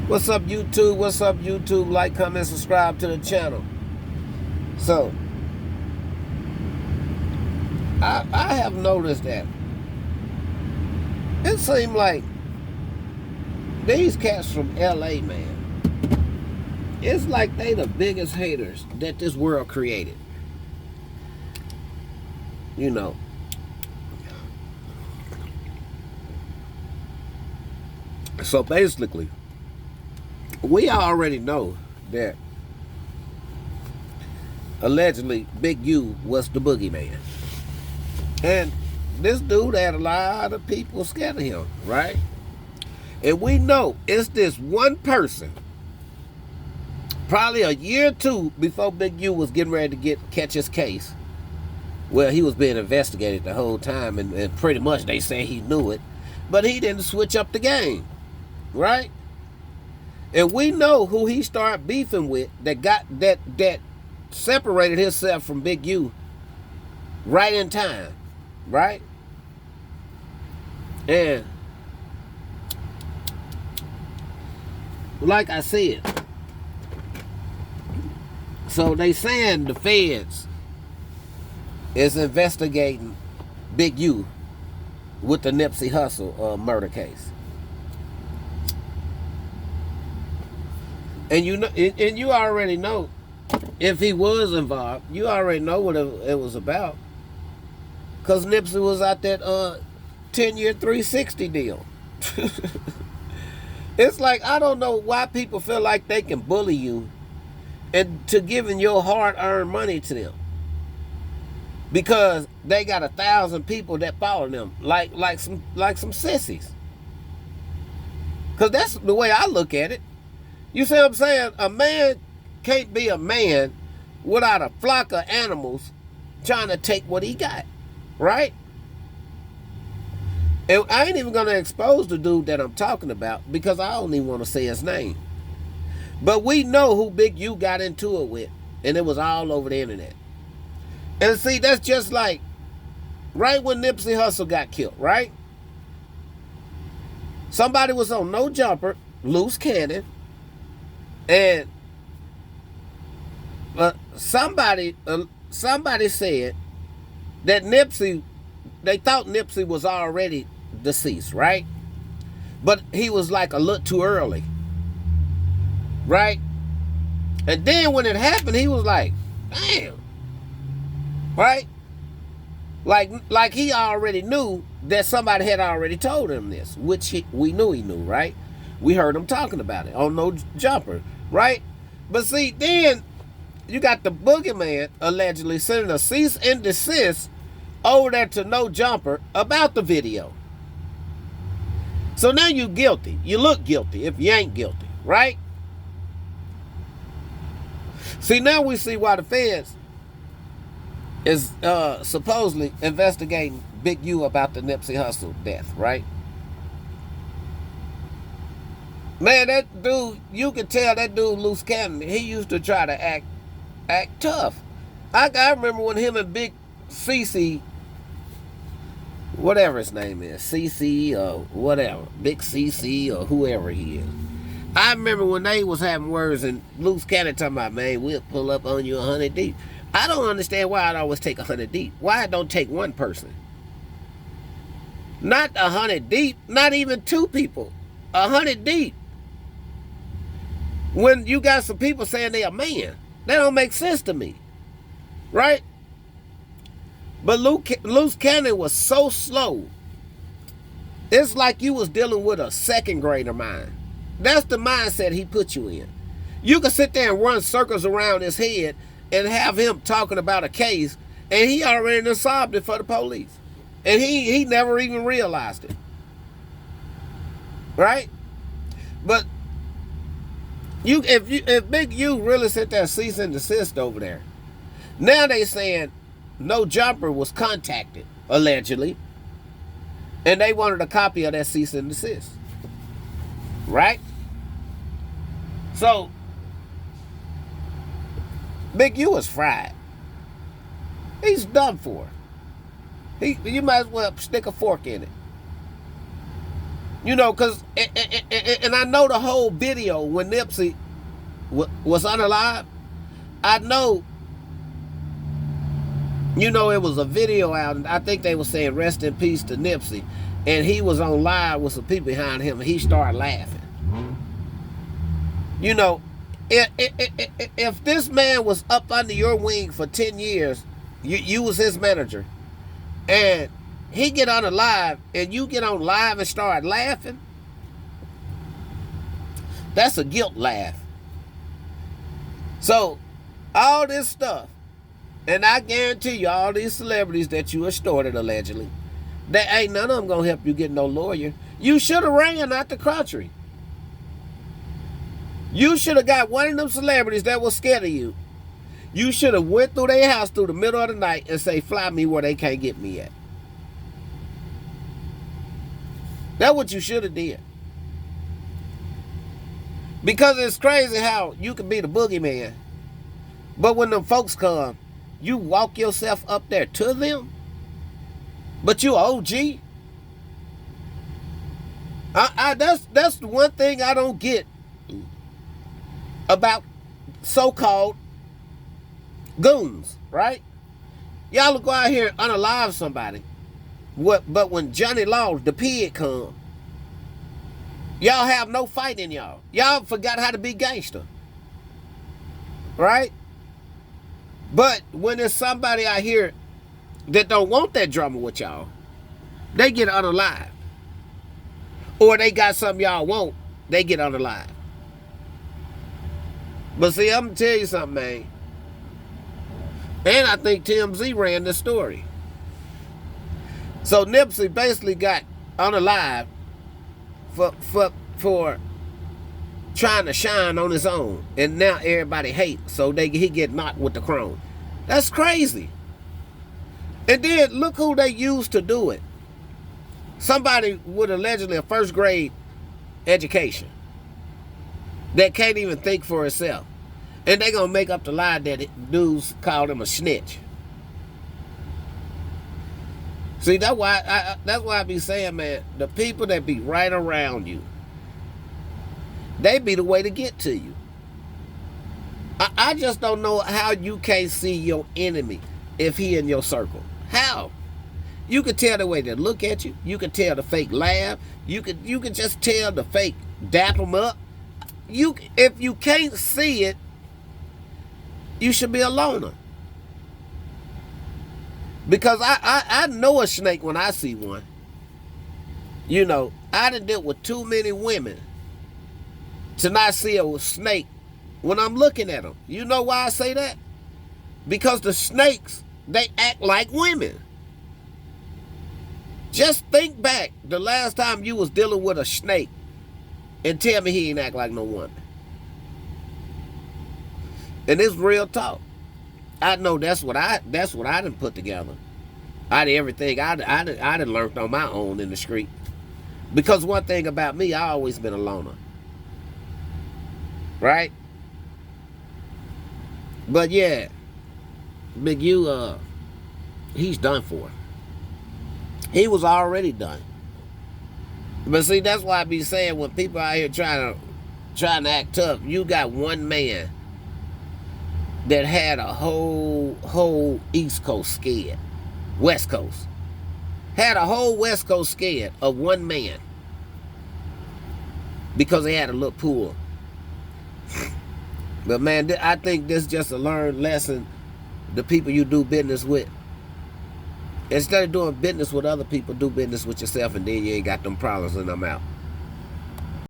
What's up, YouTube? What's up, YouTube? Like, comment, subscribe to the channel. So, I have noticed that it seems like these cats from LA, man, it's like they the biggest haters that this world created. You know. So basically, we already know that allegedly Big U was the boogeyman. And this dude had a lot of people scared of him, right? And we know it's this one person, probably a year or two before Big U was getting ready to catch his case. Well, he was being investigated the whole time, and pretty much they say he knew it, but he didn't switch up the game, right? And we know who he started beefing with that separated himself from Big U right in time, right? And like I said, so they saying the feds is investigating Big U with the Nipsey Hussle murder case. And you already know if he was involved, you already know what it was about. Because Nipsey was out that 10-year 360 deal. It's like, I don't know why people feel like they can bully you into giving your hard-earned money to them. Because they got 1,000 people that follow them like some sissies. Because that's the way I look at it. You see what I'm saying? A man can't be a man without a flock of animals trying to take what he got, right? And I ain't even going to expose the dude that I'm talking about because I don't even want to say his name. But we know who Big U got into it with, and it was all over the internet. And see, that's just like right when Nipsey Hussle got killed, right? Somebody was on No Jumper, loose cannon, and somebody said that they thought Nipsey was already deceased, right? But he was like a little too early, right? And then when it happened, he was like, damn, right? Like he already knew that somebody had already told him this, which we knew he knew, right? We heard him talking about it on No Jumper, right? But see, then you got the boogeyman allegedly sending a cease and desist over there to No Jumper about the video. So now you're guilty. You look guilty if you ain't guilty, right? See, now we see why the feds is supposedly investigating Big U about the Nipsey Hussle death, right? Man, that dude, you can tell that dude loose cannon. He used to try to act tough. I remember when him and Big CC, whatever his name is, CC or whatever, Big CC or whoever he is. I remember when they was having words and loose cannon talking about, man, we'll pull up on you 100 deep. I don't understand why it always take 100 deep. Why it don't take one person? Not 100 deep, not even two people. 100 deep. When you got some people saying they a man, that don't make sense to me, right? But loose cannon was so slow. It's like you was dealing with a second grader mind. That's the mindset he put you in. You can sit there and run circles around his head and have him talking about a case, and he already done solved it for the police, and he never even realized it, right? But if Big U really sit there cease and desist over there, now they saying No Jumper was contacted allegedly, and they wanted a copy of that cease and desist, right? So Big U is fried. He's done for. You might as well stick a fork in it. You know, because, and I know the whole video when Nipsey was unalive. I know, you know, it was a video out, and I think they were saying rest in peace to Nipsey. And he was on live with some people behind him, and he started laughing. You know, if this man was up under your wing for 10 years, you was his manager, and he get on a live, and you get on live and start laughing, that's a guilt laugh. So, all this stuff, and I guarantee you, all these celebrities that you extorted allegedly, they ain't none of them gonna help you get no lawyer. You should have ran out the country. You should have got one of them celebrities that was scared of you. You should have went through their house through the middle of the night and say, fly me where they can't get me at. That's what you should have did. Because it's crazy how you can be the boogeyman, but when them folks come, you walk yourself up there to them, but you OG. That's the one thing I don't get about so-called goons, right? Y'all will go out here and unalive somebody. But when Johnny Law, the pig, come, y'all have no fight in y'all. Y'all forgot how to be gangster. Right? But when there's somebody out here that don't want that drama with y'all, they get unalive. Or they got something y'all want, they get unalive. But see, I'm going to tell you something, man. And I think TMZ ran this story. So Nipsey basically got unalive for trying to shine on his own. And now everybody hates, so he get knocked with the chrome. That's crazy. And then look who they used to do it. Somebody with allegedly a first grade education that can't even think for herself. And they gonna make up the lie that dudes called him a snitch. See, that's why I be saying, man, the people that be right around you, they be the way to get to you. I just don't know how you can't see your enemy if he in your circle. How? You can tell the way they look at you. You can tell the fake laugh. You can just tell the fake dap them up. If you can't see it, you should be a loner. Because I know a snake when I see one. You know, I done dealt with too many women to not see a snake when I'm looking at them. You know why I say that? Because the snakes, they act like women. Just think back the last time you was dealing with a snake and tell me he ain't act like no woman. And it's real talk. I know that's what I done put together. Everything I done learned on my own in the street. Because one thing about me, I always been a loner. Right? But yeah, Big U, he's done for. He was already done. But see, that's why I be saying when people out here trying to act tough, you got one man that had a whole East Coast scared. West Coast. Had a whole West Coast scared of one man. Because they had a little pool. But man, I think this is just a learned lesson. The people you do business with. Instead of doing business with other people, do business with yourself, and then you ain't got them problems and I'm out.